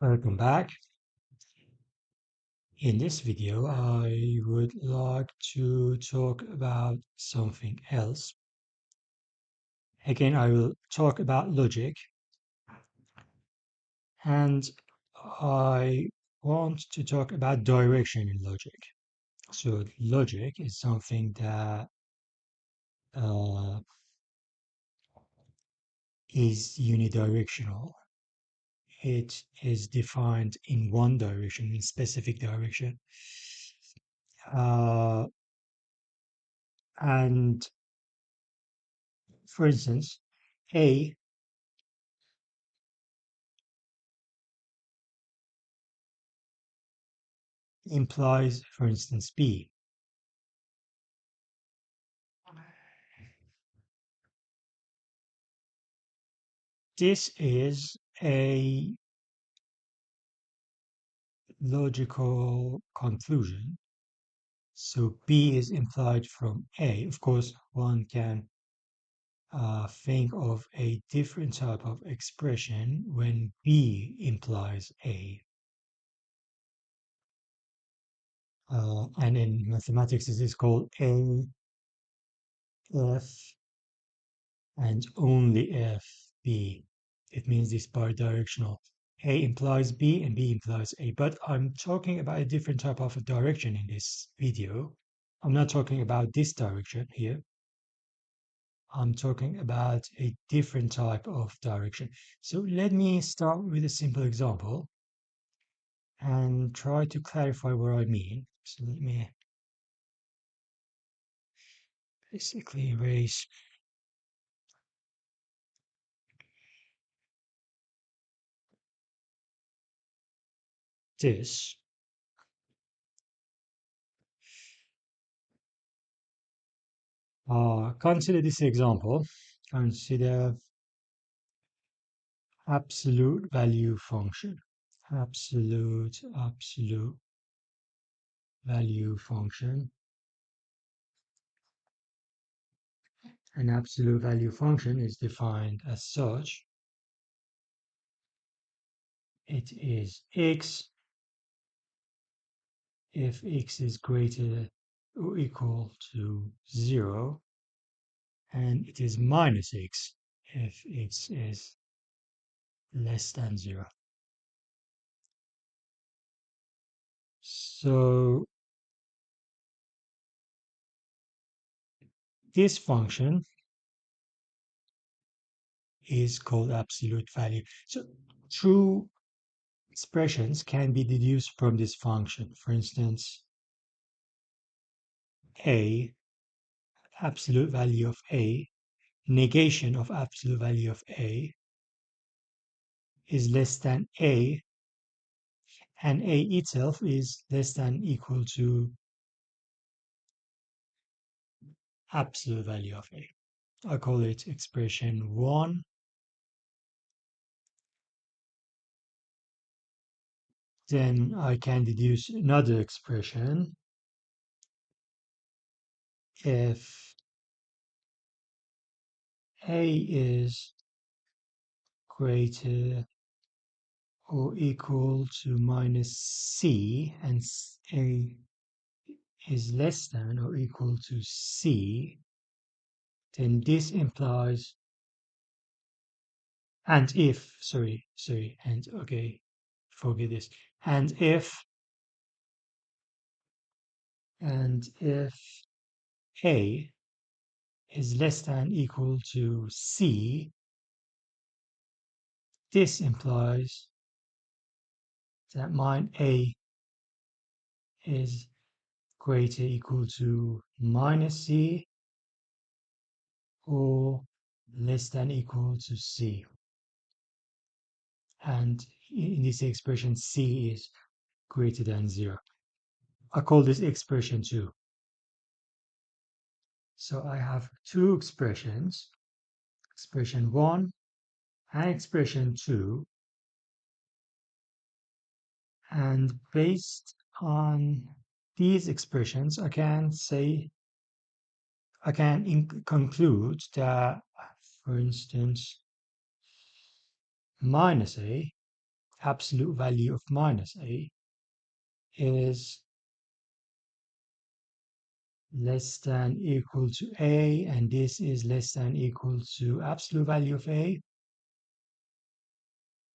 Welcome back. In this video, I would like to talk about something else. Again, I will talk about logic, and I want to talk about direction in logic. So, logic is something that uh, is unidirectional. It is defined in one direction, in specific direction. Uh, and for instance, A implies, for instance, B. This is a logical conclusion. So B is implied from A. Of course, one can think of a different type of expression when B implies A. And in mathematics, this is called A, F, and only if B. It means it's bidirectional. A implies B and B implies A, but I'm talking about a different type of a direction in this video. I'm not talking about this direction here. I'm talking about a different type of direction. So let me start with a simple example and try to clarify what I mean. So let me basically erase this. Consider this example. Consider absolute value function. Absolute value function. An absolute value function is defined as such. It is x if x is greater or equal to 0, and it is minus x if x is less than 0. So this function is called absolute value. So true expressions can be deduced from this function. For instance, a, absolute value of a, negation of absolute value of a is less than a, and a itself is less than equal to absolute value of a. I call it expression 1. Then I can deduce another expression if a is greater or equal to minus c and a is less than or equal to c, then this implies, and if, and okay, forget this, and if a is less than equal to c, this implies that mine a is greater equal to minus c or less than equal to c. And in this expression, c is greater than 0. I call this expression 2. So I have two expressions, expression 1 and expression 2. And based on these expressions, I can conclude that, for instance, minus a absolute value of minus a is less than equal to a, and this is less than equal to absolute value of a,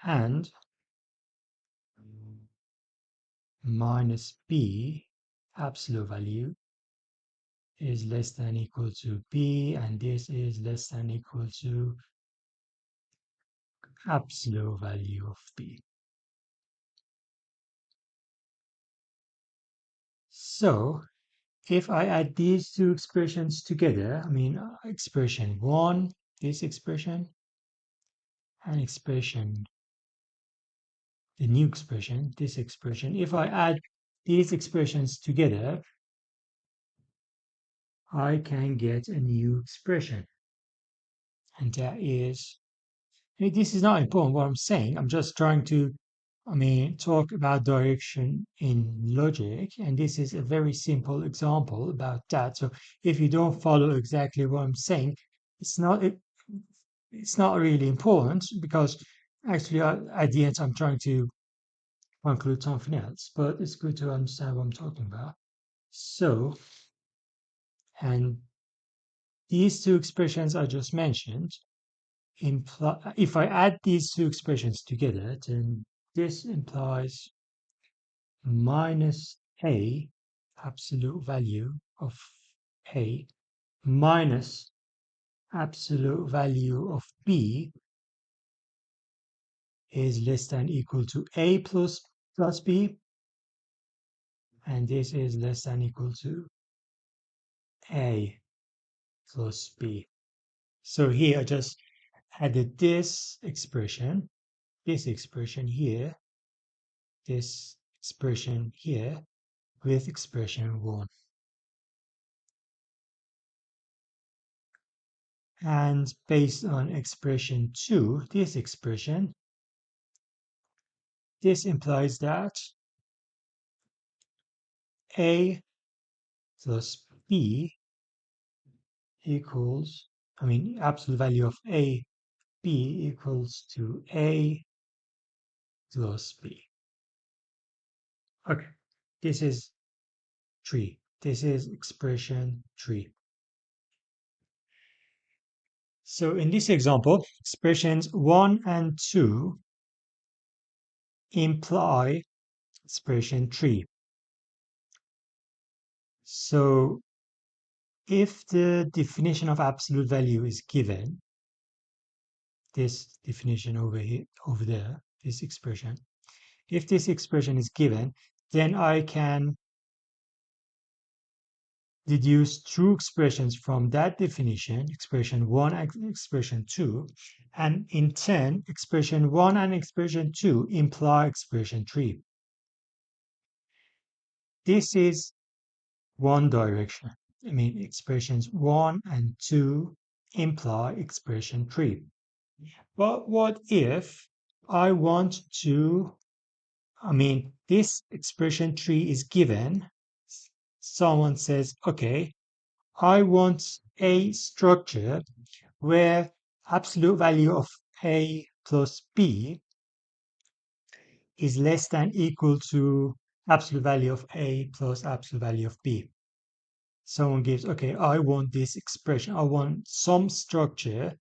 and minus b absolute value is less than equal to b, and this is less than equal to absolute value of b. So if I add these two expressions together, I mean expression 1, this expression, and expression, the new expression, this expression, if I add these expressions together, I can get a new expression. And that is, this is not important what I'm saying. I'm just trying to, talk about direction in logic. And this is a very simple example about that. So if you don't follow exactly what I'm saying, it's not, it's not really important because actually at the end I'm trying to conclude something else, but it's good to understand what I'm talking about. So, and these two expressions I just mentioned imply, if I add these two expressions together, then this implies minus a absolute value of a minus absolute value of b is less than equal to a plus b, and this is less than equal to a plus b. So here I just added this expression here, this expression here with expression 1. And based on expression 2, this expression, this implies that a plus b equals, absolute value of a, b equals to a plus b. Okay, this is 3. This is expression 3. So in this example, expressions 1 and 2 imply expression 3. So if the definition of absolute value is given, this definition over here, over there, this expression, if this expression is given, then I can deduce true expressions from that definition, expression 1 and expression 2, and in turn, expression 1 and expression 2 imply expression 3. This is one direction. Expressions 1 and 2 imply expression 3. But what if I want to, this expression 3 is given. Someone says, okay, I want a structure where absolute value of a plus b is less than equal to absolute value of a plus absolute value of b. Someone gives, okay, I want this expression. I want some structure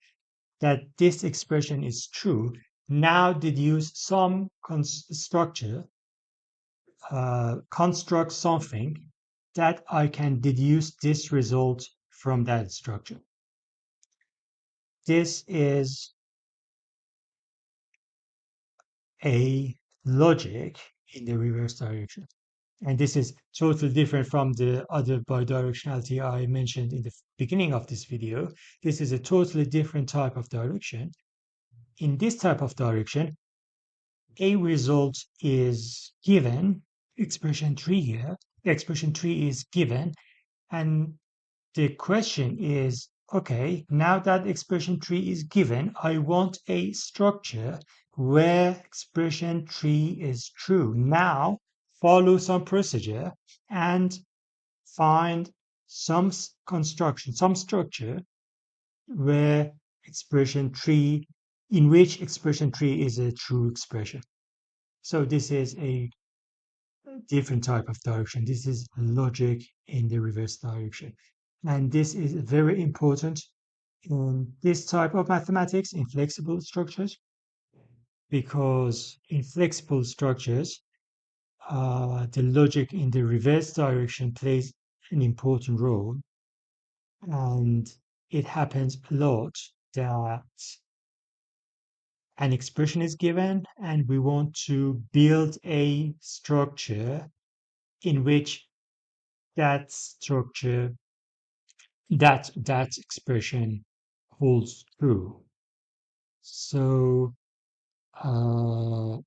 that this expression is true. Now deduce some structure, construct something that I can deduce this result from that structure. This is a logic in the reverse direction. And this is totally different from the other bidirectionality I mentioned in the beginning of this video. This is a totally different type of direction. In this type of direction, a result is given, expression 3 here, expression 3 is given, and the question is, okay, now that expression 3 is given, I want a structure where expression 3 is true. Now, follow some procedure and find some construction, some structure where expression 3, in which expression 3 is a true expression. So this is a different type of direction. This is logic in the reverse direction. And this is very important in this type of mathematics, in flexible structures, because in flexible structures, the logic in the reverse direction plays an important role. And it happens a lot that an expression is given and we want to build a structure in which that structure, that expression holds true. So uh,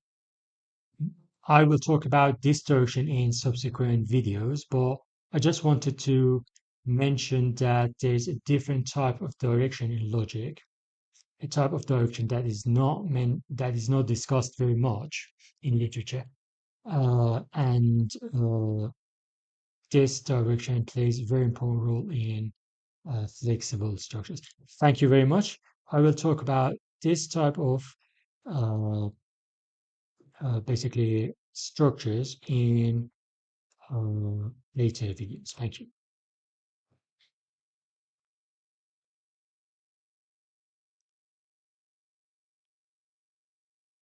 I will talk about this direction in subsequent videos, but I just wanted to mention that there's a different type of direction in logic, a type of direction that is not discussed very much in literature, and this direction plays a very important role in flexible structures. Thank you very much. I will talk about this type of uh, basically structures in later videos. Thank you.